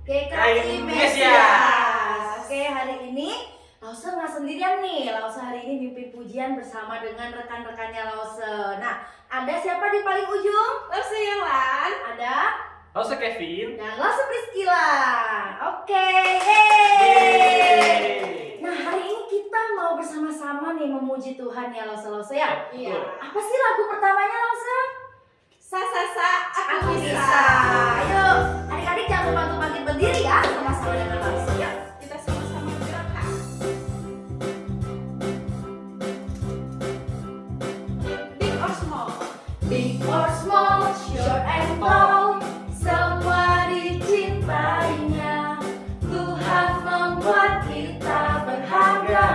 GKI Mesias. Oke, hari ini Lause nggak sendirian nih. Lause hari ini mimpin pujian bersama dengan rekan-rekannya Lause. Nah, ada siapa di paling ujung? Lause Yawan, Ada Lause Kevin, dan Lause Priscila. Oke, yeay. Nah, hari ini kita mau bersama-sama nih memuji Tuhan ya Lause ya. Iya. Apa sih lagu pertamanya Lause? Sa aku bisa. Ayo, adik-adik jangan lupa untuk bangkit berdiri ya, sama-sama dengan Lause. Yuk. Kita sama-sama bergerak. Big or small? Big or small, short and tall, semua dicintainya. Tuhan membuat kita berharga.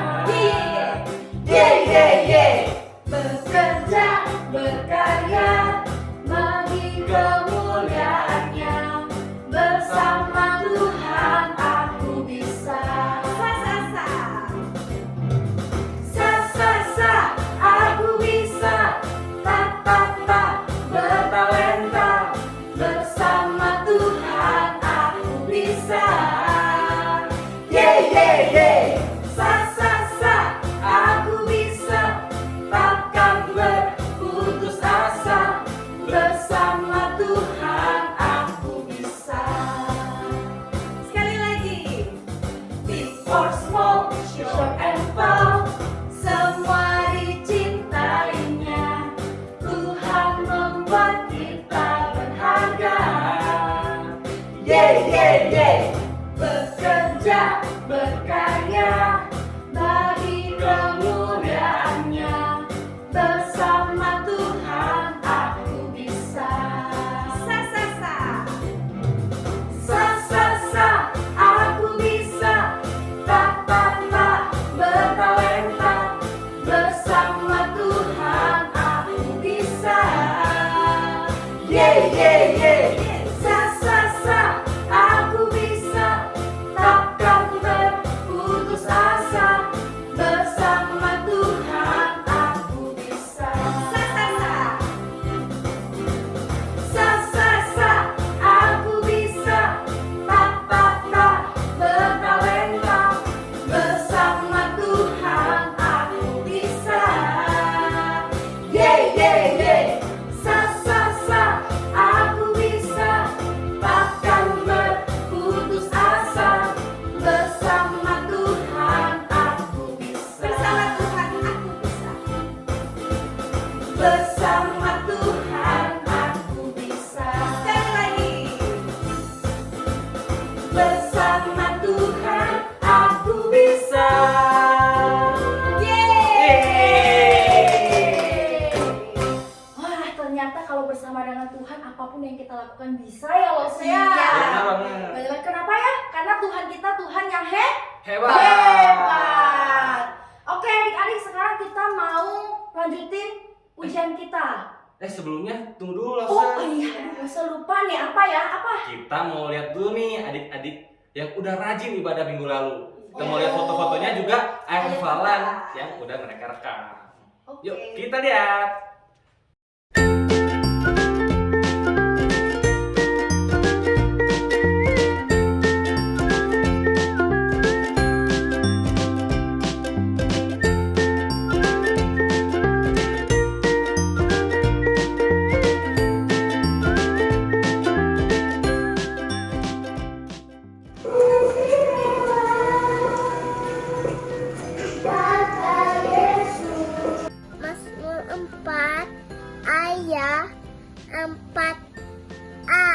Bekerja, berkarya, bagi kemuliaannya. Bersama Tuhan aku bisa. Sa, aku bisa. Ta, bertalenta. Bersama Tuhan aku bisa. Sa, aku bisa. Takkan berputus asa. Bersama Tuhan aku bisa. Sekali lagi. Big or small, short and tall, semua dicintainya. Tuhan membuat kita berharga. Bekerja, berkarya, bagi kemuliaannya. Bersama Tuhan aku bisa. Sa, aku bisa. Ta, bertalenta. Bersama Tuhan aku bisa. Sa, aku bisa. Takkan berputus asa. Bersama Tuhan aku bisa. Sa, aku bisa. Bertalenta. Bersama Tuhan aku bisa. Sa, aku bisa. Takkan berputus asa. Bersama Tuhan aku bisa. Bersama Tuhan aku bisa. Bersama Tuhan aku bisa. Sekali lagi. Bersama Tuhan aku bisa. Wah, ternyata kalau bersama dengan Tuhan apapun yang kita lakukan bisa ya Lause ya. benar banget. Bagaimana? Kenapa ya? Karena Tuhan kita Tuhan yang Hebat. hebat. Oke adik-adik, sekarang kita mau lanjutin ujian kita. Sebelumnya tunggu dulu Oh Lause. iya, aduh saya lupa nih apa ya? Apa? Kita mau lihat dulu nih adik-adik yang udah rajin ibadah minggu lalu. Kita mau lihat foto-fotonya juga ayat hafalan yang udah mereka rekam. Oke. Yuk kita lihat. Mazmur 4 ayat 4a.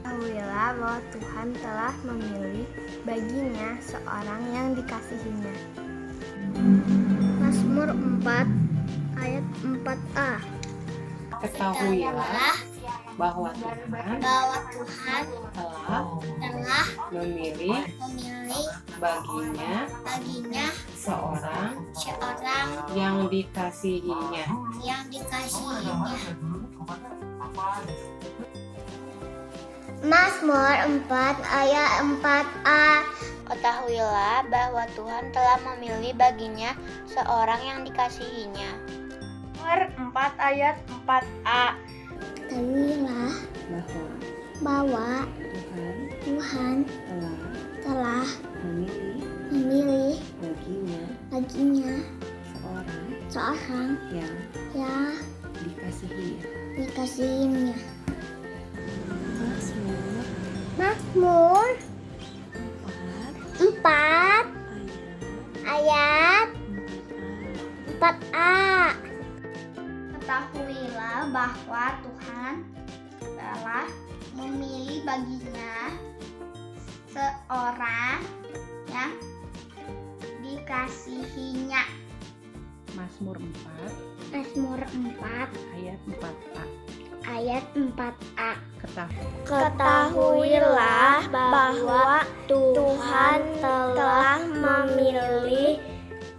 Ketahuilah bahwa Tuhan telah memilih baginya seorang yang dikasihinya. Mazmur 4 ayat 4a. Ketahuilah bahwa Tuhan Tuhan telah telah memilih memilih baginya baginya seorang seorang yang dikasihinya. yang dikasihinya. Mazmur 4 ayat 4a. Ketahuilah bahwa Tuhan telah memilih baginya seorang yang dikasihinya. Mazmur 4 ayat 4a. Ketahuilah Bahwa bahwa Tuhan Tuhan telah memilih memilih baginya baginya seorang seorang yang yang dikasihinya. dikasihinya. Mazmur Mazmur 4 ayat 4a. Ketahuilah bahwa Tuhan telah memilih baginya seorang yang dikasihinya. Mazmur 4 Mazmur 4 ayat 4a. ayat 4a. Ketahuilah bahwa Tuhan telah memilih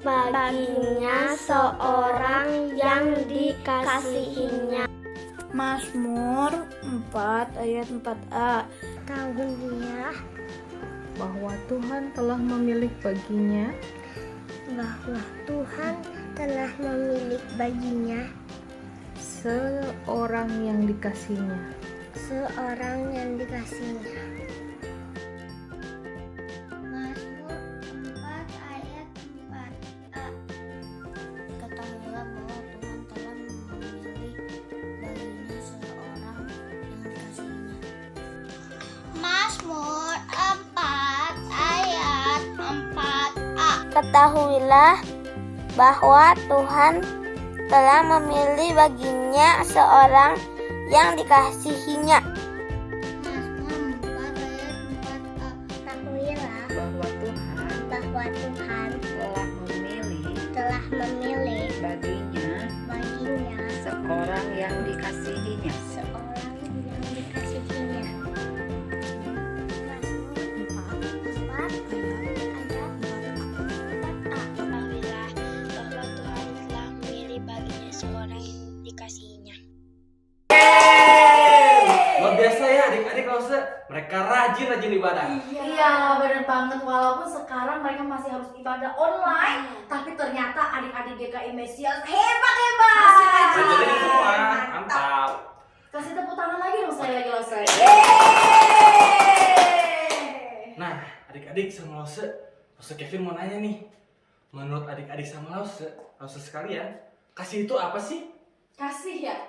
baginya seorang yang dikasihinya. Mazmur 4 ayat 4a. Ketahuilah Bahwa Tuhan telah memilih baginya bahwa Tuhan telah memilih baginya seorang yang dikasihnya. seorang yang dikasihinya. Mazmur 4 ayat 4a. Ketahuilah bahwa Tuhan telah memilih baginya seorang yang dikasihinya. Mazmur 4 ayat 4a. Ketahuilah bahwa Tuhan telah memilih baginya seorang yang dikasihinya. Mazmur 4 ayat 4a. Ketahuilah Bahwa Tuhan telah memilih baginya baginya seorang yang dikasihinya. seorang yang dikasihinya. Mazmur 4 ayat 4a. Ketahuilah bahwa Tuhan telah memilih baginya seorang yang dikasihinya. Luar biasa ya adik-adik Lause, mereka rajin ibadah. Iya, benar banget. Walaupun sekarang mereka masih harus ibadah online, tapi ternyata adik-adik GKI Mesias hebat. Rajin semua, mantap. Kasih tepuk tangan lagi dong saya lagi Lause. Nah, adik-adik sama Lause Kevin mau nanya nih. Menurut adik-adik sama Lause sekalian, kasih itu apa sih? Kasih ya.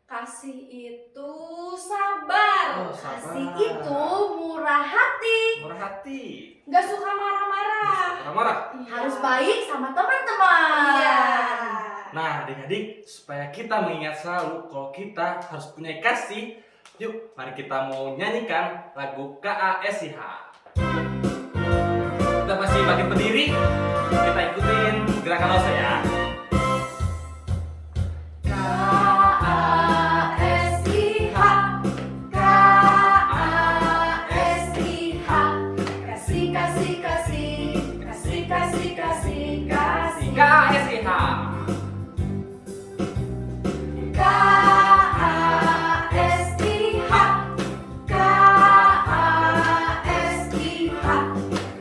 Kasih itu sabar. Oh, sabar. Kasih itu murah hati, Murah hati. Nggak suka marah-marah. Marah-marah. harus baik sama teman-teman. Iya. Nah, adik-adik, supaya kita mengingat selalu kalau kita harus punya kasih, yuk mari kita mau nyanyikan lagu KASIH. Kita masih bagi berdiri, kita ikutin gerakan Lause ya. KASIH, KASIH, kasih, kasih, kasih, kasih, kasih, kasih, kasih. KASIH. KASIH, KASIH,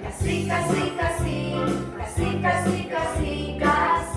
kasih, kasih, kasih, kasih, kasih, kasih, kasih.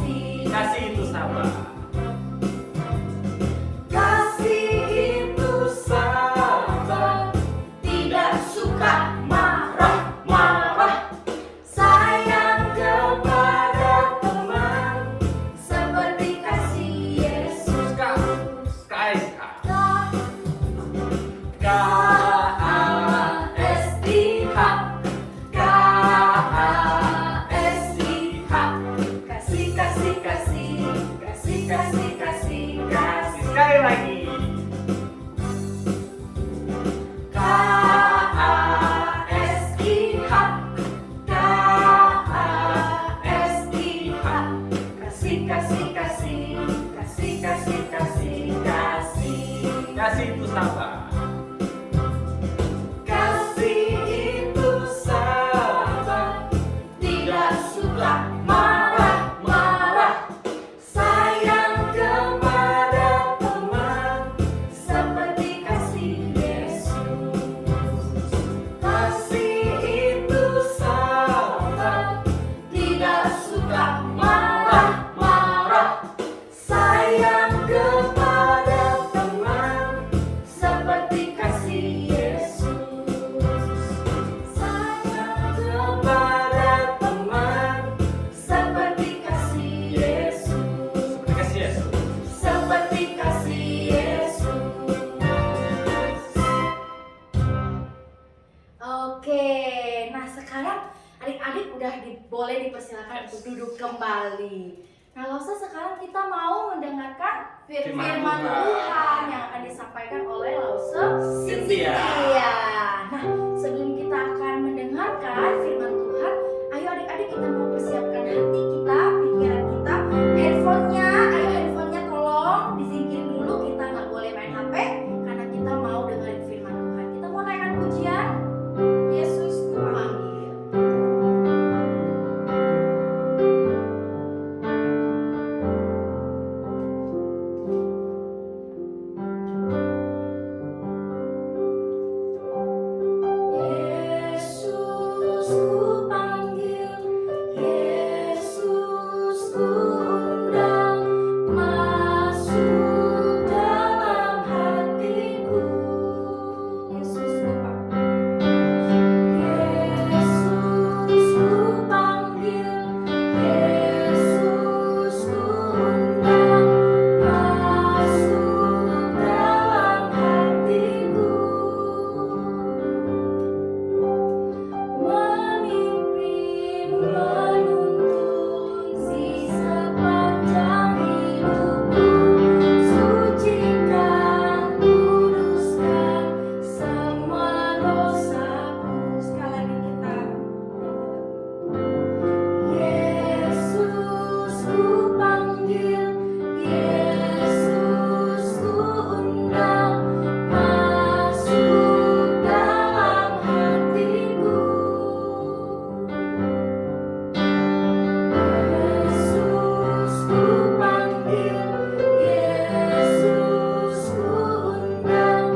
sekarang adik-adik udah boleh dipersilakan untuk duduk kembali. Nah, Lausa sekarang kita mau mendengarkan firman Tuhan yang akan disampaikan oleh Lausa Cynthia. Nah, sebelum kita akan mendengarkan firman Tuhan, ayo adik-adik kita mau persiapkan hati kita, pikiran kita, handphonenya, tolong disingkirin dulu, kita nggak boleh main HP karena kita mau dengerin firman Tuhan. Kita mau naikkan pujian, Yesus memanggil. Yesus ku panggil, Yesus ku undang, masuk dalam hatiku. Yesus ku panggil, Yesus ku undang, masuk dalam hatiku. Memimpin, menuntun di sepanjang hidupku, sucikan, kuduskan semua dosaku. Sekali lagi kita. Yesus ku panggil, Yesus ku undang, masuk dalam hatiku. Yesus ku panggil, Yesus ku undang,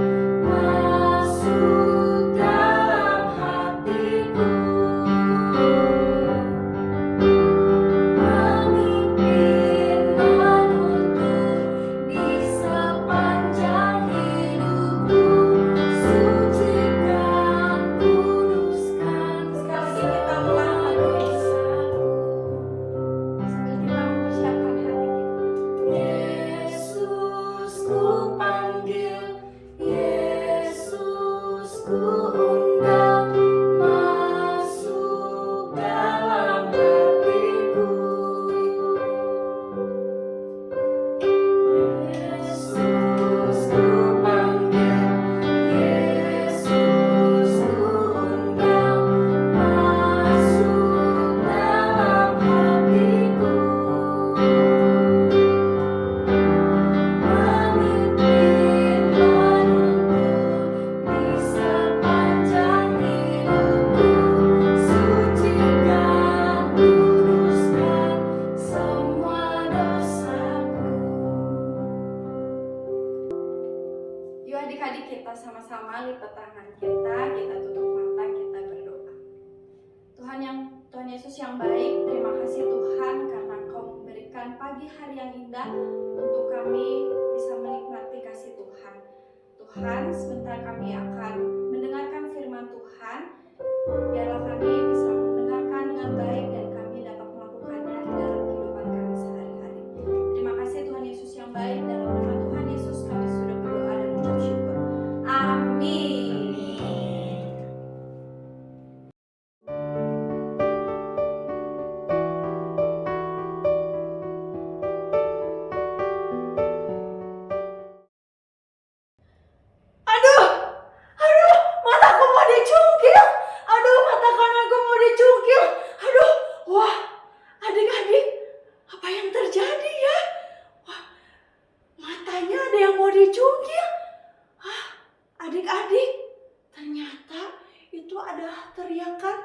masuk dalam hatiku. Memimpin, menuntun di sepanjang hidupku, sucikan, kuduskan. Sekali lagi kita ulang dosaku sambil kita mempersiapkan hati kita. Yesus ku panggil, Yesus ku undang, masuk dalam hatiku. Yesus ku panggil, Yesus ku undang, masuk dalam hatiku. Memimpin, menuntun di sepanjang hidupku, sucikan, kuduskan semua dosaku. Yuk adik-adik kita sama-sama lipat tangan kita tutup mata, kita berdoa. Tuhan Yesus yang baik, terima kasih Tuhan karena Engkau memberikan pagi hari yang indah untuk kami bisa menikmati kasih Tuhan. Tuhan, sebentar kami akan mendengarkan firman Tuhan. Biarlah kami bisa mendengarkan dengan baik dan kami dapat melakukannya di dalam kehidupan kami sehari-hari. Terima kasih Tuhan Yesus yang baik, dalam nama Tuhan Yesus kami sudah berdoa dan mengucap syukur. Amin. Aduh, mataku mau dicungkil. Mata kananku mau dicungkil. Wah, adik-adik, apa yang terjadi ya? Wah, matanya ada yang mau dicungkil. Adik-adik, ternyata itu adalah teriakan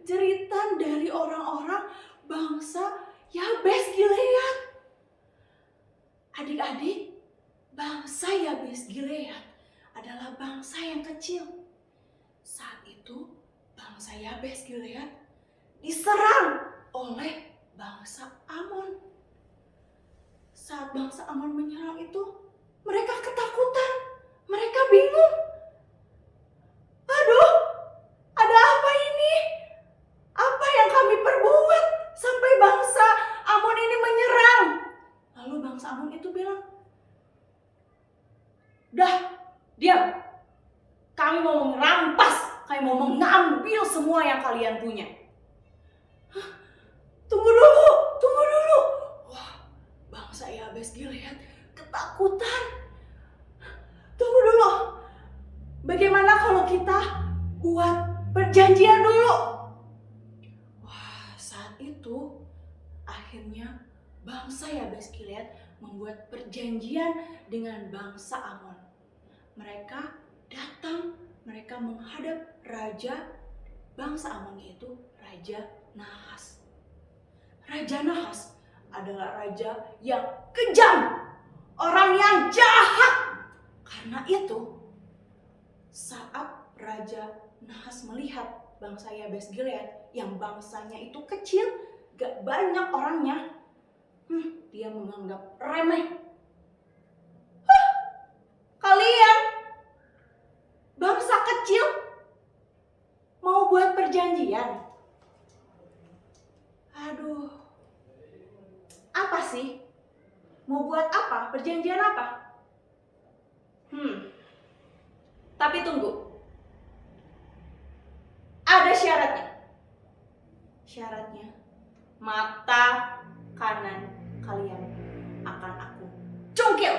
jeritan dari orang-orang bangsa Yabes Gilead. Adik-adik, bangsa Yabes Gilead adalah bangsa yang kecil. Saat itu bangsa Yabes Gilead diserang oleh bangsa Amon. Saat bangsa Amon menyerang itu, mereka ketakutan, mereka bingung. Aduh, ada apa ini? Apa yang kami perbuat sampai bangsa Amon ini menyerang? Lalu bangsa Amon itu bilang, "Dah, diam. Kami mau merampas, kami mau mengambil ambil semua yang kalian punya. Hah? Tunggu dulu. Wah, bangsa Yabes Gilead ketakutan. Tunggu dulu. Bagaimana kalau kita buat perjanjian dulu? Wah, saat itu akhirnya bangsa Yabes Gilead membuat perjanjian dengan bangsa Amon. Mereka datang, mereka menghadap raja bangsa Amon, yaitu Raja Nahas. Raja Nahas adalah raja yang kejam, orang yang jahat. Karena itu, saat Raja Nahas melihat bangsa Yabes Gilead yang bangsanya itu kecil, gak banyak orangnya, dia menganggap remeh. Kalian bangsa kecil mau buat perjanjian? Aduh, apa sih? Mau buat apa? Perjanjian apa? Tapi tunggu. Ada syaratnya. Syaratnya, mata kanan kalian akan aku cungkil.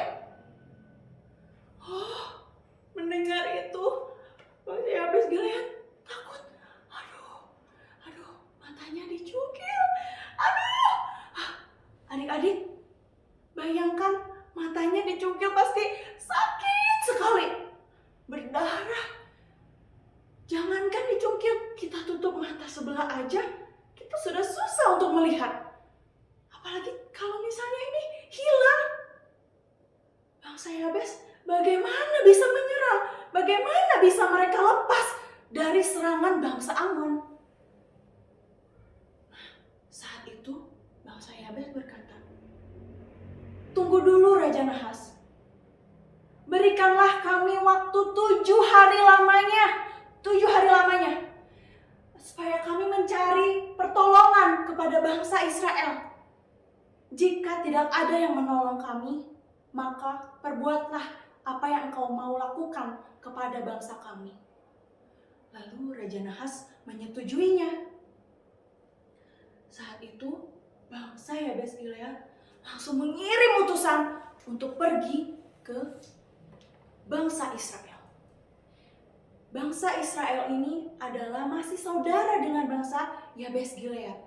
Mendengar itu, bangsa Yabes Gilead takut. Aduh, matanya dicungkil. Adik-adik, bayangkan matanya dicungkil pasti sakit sekali, berdarah. Jangankan dicungkil, kita tutup mata sebelah aja, kita sudah susah untuk melihat. Apalagi kalau misalnya ini hilang. Bangsa Yabes bagaimana bisa menyerang? Bagaimana bisa mereka lepas dari serangan bangsa Amon? Saat itu bangsa Yabes berkata, "Tunggu dulu Raja Nahas. Berikanlah kami waktu 7 hari lamanya. 7 hari lamanya. Supaya kami mencari pertolongan kepada bangsa Israel. Jika tidak ada yang menolong kami, maka perbuatlah apa yang engkau mau lakukan kepada bangsa kami." Lalu Raja Nahas menyetujuinya. Saat itu bangsa Yabes Gilead langsung mengirim utusan untuk pergi ke bangsa Israel. Bangsa Israel ini adalah masih saudara dengan bangsa Yabes Gilead.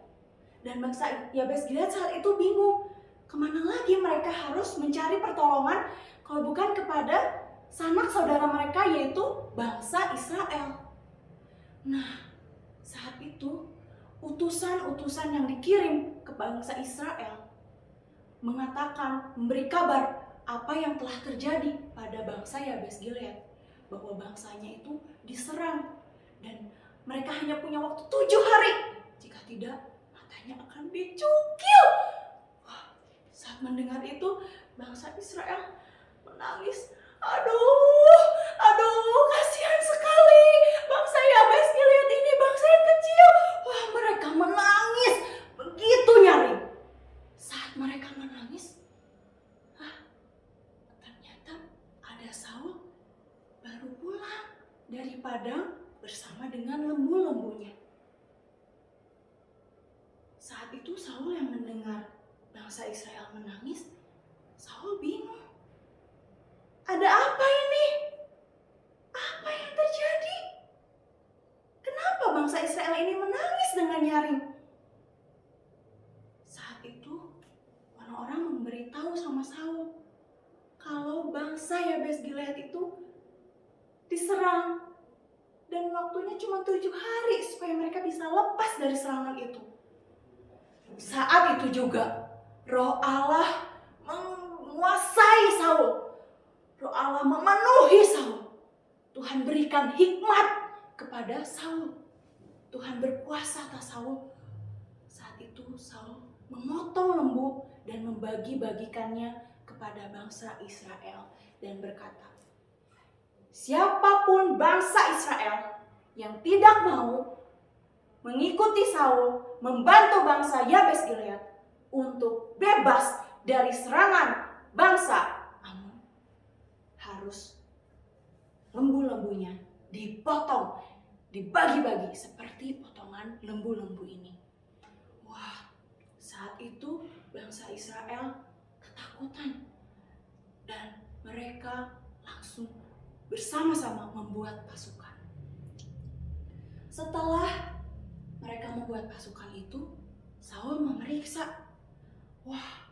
Dan bangsa Yabes Gilead saat itu bingung, kemana lagi mereka harus mencari pertolongan kalau bukan kepada sanak saudara mereka, yaitu bangsa Israel. Nah, saat itu utusan-utusan yang dikirim ke bangsa Israel mengatakan, memberi kabar apa yang telah terjadi pada bangsa Yabes Gilead, bahwa bangsanya itu diserang dan mereka hanya punya waktu 7 hari. Jika tidak, matanya akan dicungkil. Saat mendengar itu, bangsa Israel menangis. Aduh, kasihan sekali. Bangsa Yabes Gilead ini bangsa yang kecil. Wah, mereka menangis begitu nyaring. Saat mereka menangis, ternyata ada Saul baru pulang dari padang bersama dengan lembu-lembunya. Saat itu Saul yang mendengar bangsa Israel menangis, Saul bingung. Ada apa ini? Apa yang terjadi? Kenapa bangsa Israel ini menangis dengan nyaring? Saat itu orang-orang memberitahu sama Saul kalau bangsa Yabes Gilead itu diserang dan waktunya cuma 7 hari supaya mereka bisa lepas dari serangan itu. Saat itu juga Roh Allah menguasai Saul. Roh Allah memenuhi Saul. Tuhan berikan hikmat kepada Saul. Tuhan berkuasa atas Saul. Saat itu Saul memotong lembu dan membagi-bagikannya kepada bangsa Israel dan berkata, "Siapapun bangsa Israel yang tidak mau mengikuti Saul membantu bangsa Yabes Gilead untuk bebas dari serangan bangsa Amon, harus lembu-lembunya dipotong dibagi-bagi seperti potongan lembu-lembu ini. Wah, saat itu bangsa Israel ketakutan dan mereka langsung bersama-sama membuat pasukan. Setelah mereka membuat pasukan itu, Saul memeriksa, wah,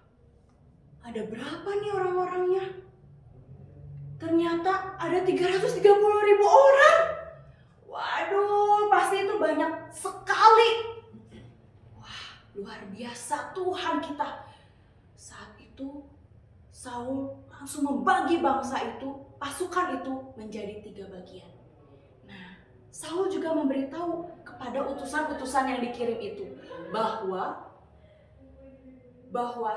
ada berapa nih orang-orangnya? Ternyata ada 330.000 orang. Waduh, pasti itu banyak sekali. Wah, luar biasa Tuhan kita. Saat itu Saul langsung membagi bangsa itu, pasukan itu menjadi 3 bagian. Nah, Saul juga memberitahu kepada utusan-utusan yang dikirim itu bahwa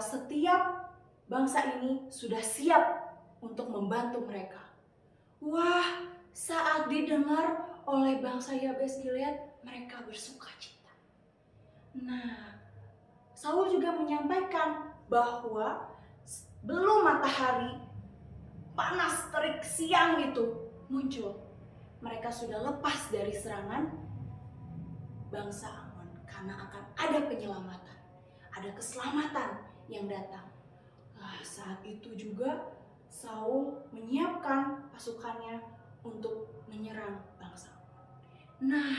setiap bangsa ini sudah siap untuk membantu mereka. Wah, saat didengar oleh bangsa Yabes Gilead, mereka bersukacita. Nah, Saul juga menyampaikan bahwa belum matahari panas terik siang itu muncul, mereka sudah lepas dari serangan bangsa Amon karena akan ada penyelamatan, ada keselamatan yang datang. Nah, saat itu juga Saul menyiapkan pasukannya untuk menyerang bangsa Amon. Nah,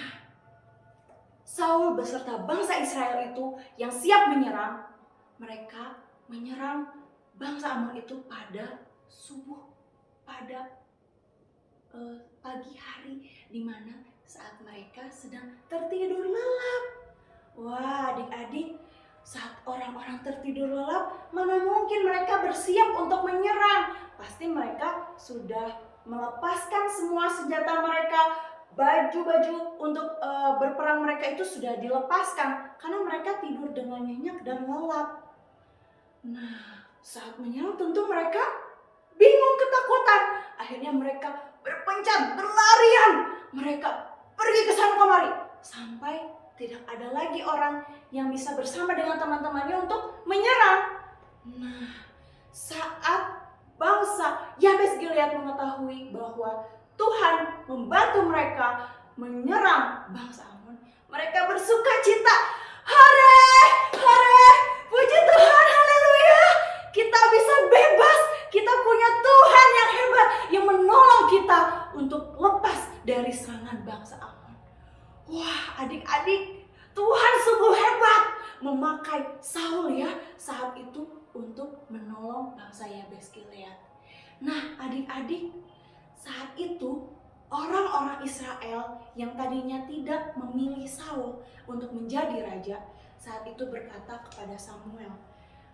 Saul beserta bangsa Israel itu yang siap menyerang, mereka menyerang bangsa Amon itu pada subuh, pada pagi hari, di mana saat mereka sedang tertidur lelap. Wah, adik-adik, saat orang-orang tertidur lelap, mana mungkin mereka bersiap untuk menyerang? Pasti mereka sudah melepaskan semua senjata mereka, baju-baju untuk berperang mereka itu sudah dilepaskan karena mereka tidur dengan nyenyak dan lelap. Nah, saat menyerang tentu mereka bingung, ketakutan. Akhirnya mereka berpencar, berlarian. Mereka pergi ke sana kemari sampai tidak ada lagi orang yang bisa bersama dengan teman-temannya untuk menyerang. Nah, saat bangsa Yabes Gilead mengetahui bahwa Tuhan membantu mereka menyerang bangsa Amon, mereka bersukacita. Hore, hore, puji Tuhan, haleluya. Kita bisa bebas, kita punya Tuhan yang hebat yang menolong kita untuk lepas dari serangan bangsa Amon. Wah, adik-adik, Tuhan sungguh hebat memakai Saul ya saat itu untuk menolong bangsa Yabes Gilead. Nah, adik-adik, saat itu orang-orang Israel yang tadinya tidak memilih Saul untuk menjadi raja, saat itu berkata kepada Samuel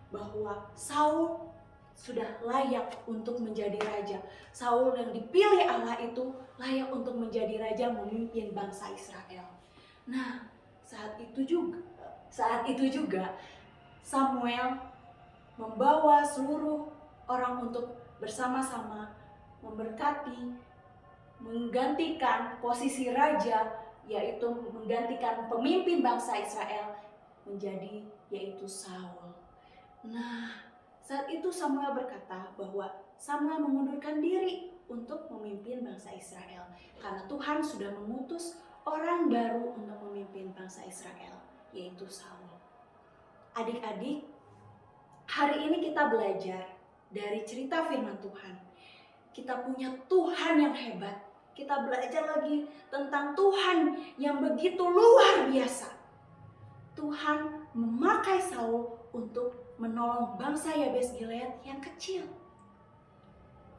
bahwa Saul sudah layak untuk menjadi raja. Saul yang dipilih Allah itu layak untuk menjadi raja memimpin bangsa Israel. Nah, saat itu juga Samuel membawa seluruh orang untuk bersama-sama memberkati, menggantikan posisi raja, yaitu menggantikan pemimpin bangsa Israel menjadi yaitu Saul. Nah, saat itu Samuel berkata bahwa Samuel mengundurkan diri untuk memimpin bangsa Israel karena Tuhan sudah mengutus orang baru untuk memimpin bangsa Israel, yaitu Saul. Adik-adik, hari ini kita belajar dari cerita firman Tuhan. Kita punya Tuhan yang hebat. Kita belajar lagi tentang Tuhan yang begitu luar biasa. Tuhan memakai Saul untuk menolong bangsa Yabes Gilead yang kecil.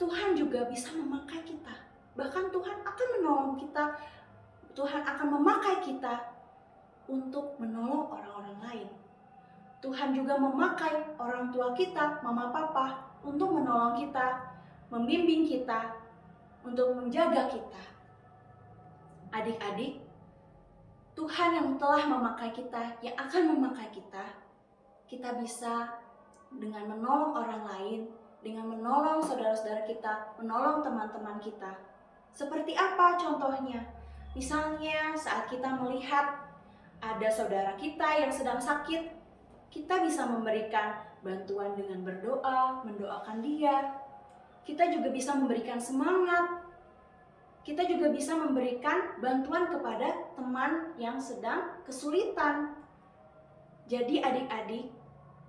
Tuhan juga bisa memakai kita. Bahkan Tuhan akan menolong kita. Tuhan akan memakai kita untuk menolong orang-orang lain. Tuhan juga memakai orang tua kita, mama papa, untuk menolong kita, membimbing kita, untuk menjaga kita. Adik-adik, Tuhan yang telah memakai kita, yang akan memakai kita bisa dengan menolong orang lain, dengan menolong saudara-saudara kita, menolong teman-teman kita. Seperti apa contohnya? Misalnya saat kita melihat ada saudara kita yang sedang sakit, kita bisa memberikan bantuan dengan berdoa, mendoakan dia. Kita juga bisa memberikan semangat kita juga bisa memberikan bantuan kepada teman yang sedang kesulitan. Jadi adik-adik,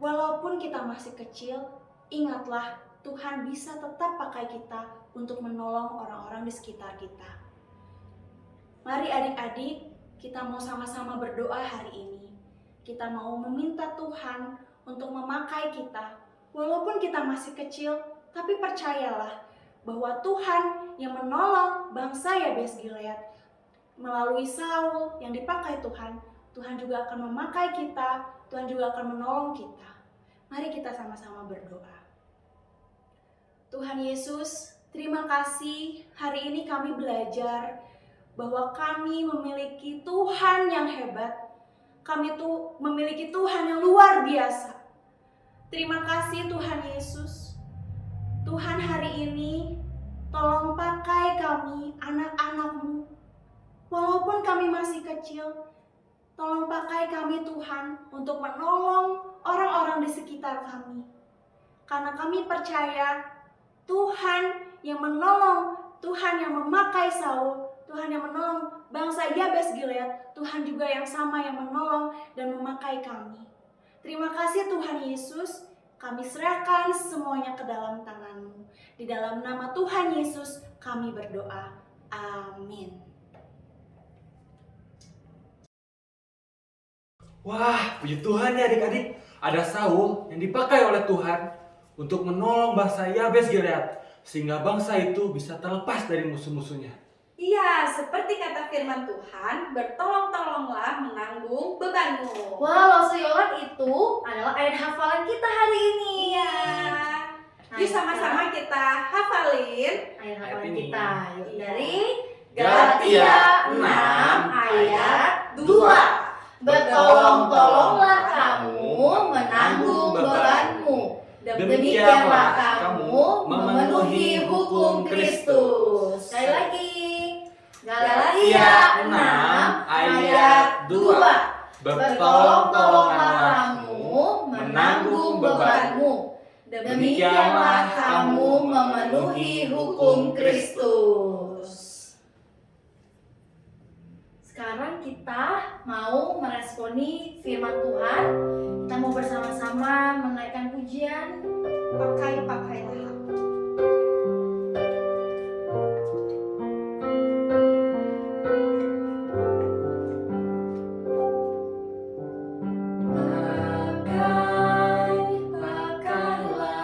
walaupun kita masih kecil, ingatlah Tuhan bisa tetap pakai kita untuk menolong orang-orang di sekitar kita. Mari adik-adik, kita mau sama-sama berdoa hari ini. Kita mau meminta Tuhan untuk memakai kita. Walaupun kita masih kecil, tapi percayalah bahwa Tuhan yang menolong bangsa Yabes Gilead melalui Saul yang dipakai Tuhan, Tuhan juga akan memakai kita, Tuhan juga akan menolong kita. Mari kita sama-sama berdoa. Tuhan Yesus, terima kasih hari ini kami belajar bahwa kami memiliki Tuhan yang hebat. Kami tuh memiliki Tuhan yang luar biasa. Terima kasih Tuhan Yesus. Tuhan hari ini tolong pakai kami anak-anak-Mu. Walaupun kami masih kecil, tolong pakai kami Tuhan untuk menolong orang-orang di sekitar kami. Karena kami percaya Tuhan yang menolong, Tuhan yang memakai Saul, Tuhan yang menolong bangsa Yabes Gilead, Tuhan juga yang sama yang menolong dan memakai kami. Terima kasih Tuhan Yesus, kami serahkan semuanya ke dalam tangan-Mu. Di dalam nama Tuhan Yesus kami berdoa. Amin. Wah, puji Tuhan ya adik-adik. Ada Saul yang dipakai oleh Tuhan untuk menolong bangsa Yabes Gilead, sehingga bangsa itu bisa terlepas dari musuh-musuhnya. Iya, seperti kata firman Tuhan, bertolong-tolonglah menanggung bebanmu. Wow, Losoyolan itu adalah ayat hafalan kita hari ini. Iya. Yuk sama-sama kita hafalin Ayat hafalan Ayat ini. kita. Yuk, Iya. dari Galatia 6 ayat 2. Bertolong-tolonglah kamu menanggung bebanmu. Demikianlah kamu memenuhi hukum Kristus. Sekali lagi. Galatia 6 ayat 2. Bertolong-tolonglah kamu menanggung bebanmu. Demikianlah kamu memenuhi hukum Kristus. Sekarang kita mau meresponi firman Tuhan. Kita mau bersama-sama menaikkan pujian. pakailah. Pakailah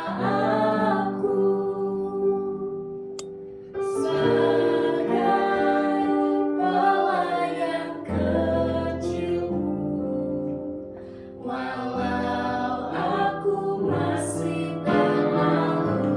aku sebagai pelayan kecilmu, walau aku masih terlalu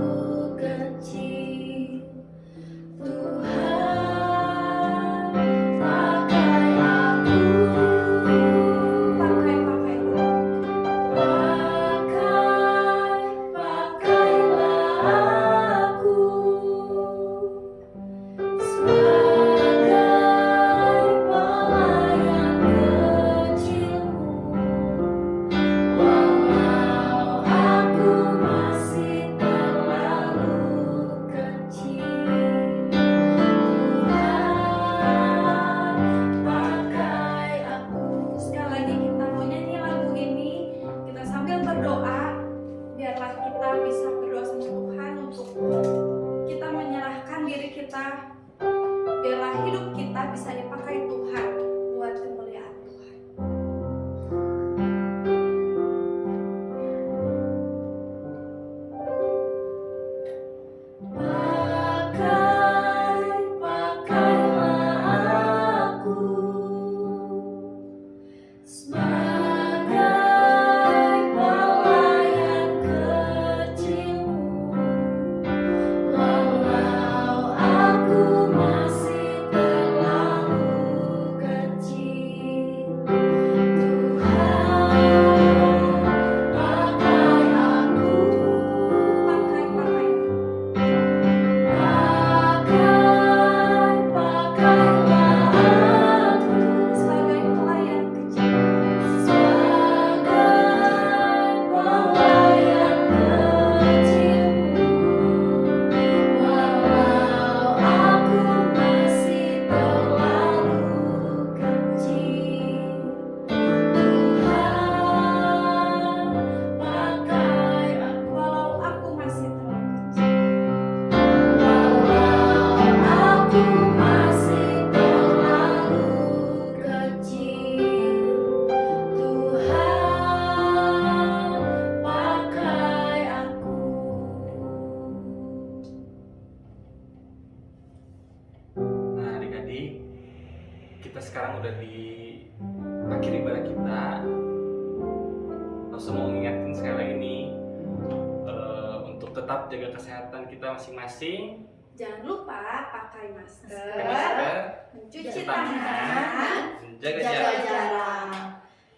tetap jaga kesehatan kita masing-masing. Jangan lupa pakai masker, Pakai masker, mencuci cuci tangan, jaga Jaga jarak. jarak.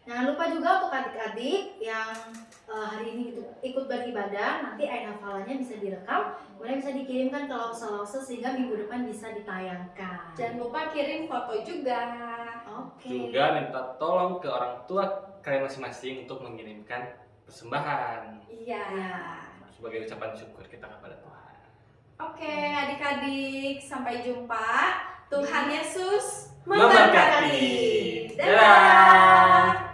Jangan lupa juga untuk adik-adik yang hari ini ikut beribadah, nanti ayat hafalannya bisa direkam, kemudian bisa dikirimkan ke Lause sehingga minggu depan bisa ditayangkan. Jangan lupa kirim foto juga. Oke. Juga minta tolong ke orang tua kalian masing-masing untuk mengirimkan persembahan Iya. Ya. sebagai ucapan syukur kita kepada Tuhan. Oke, adik-adik, sampai jumpa. Tuhan Yesus Memberkati. memberkati. Dadah.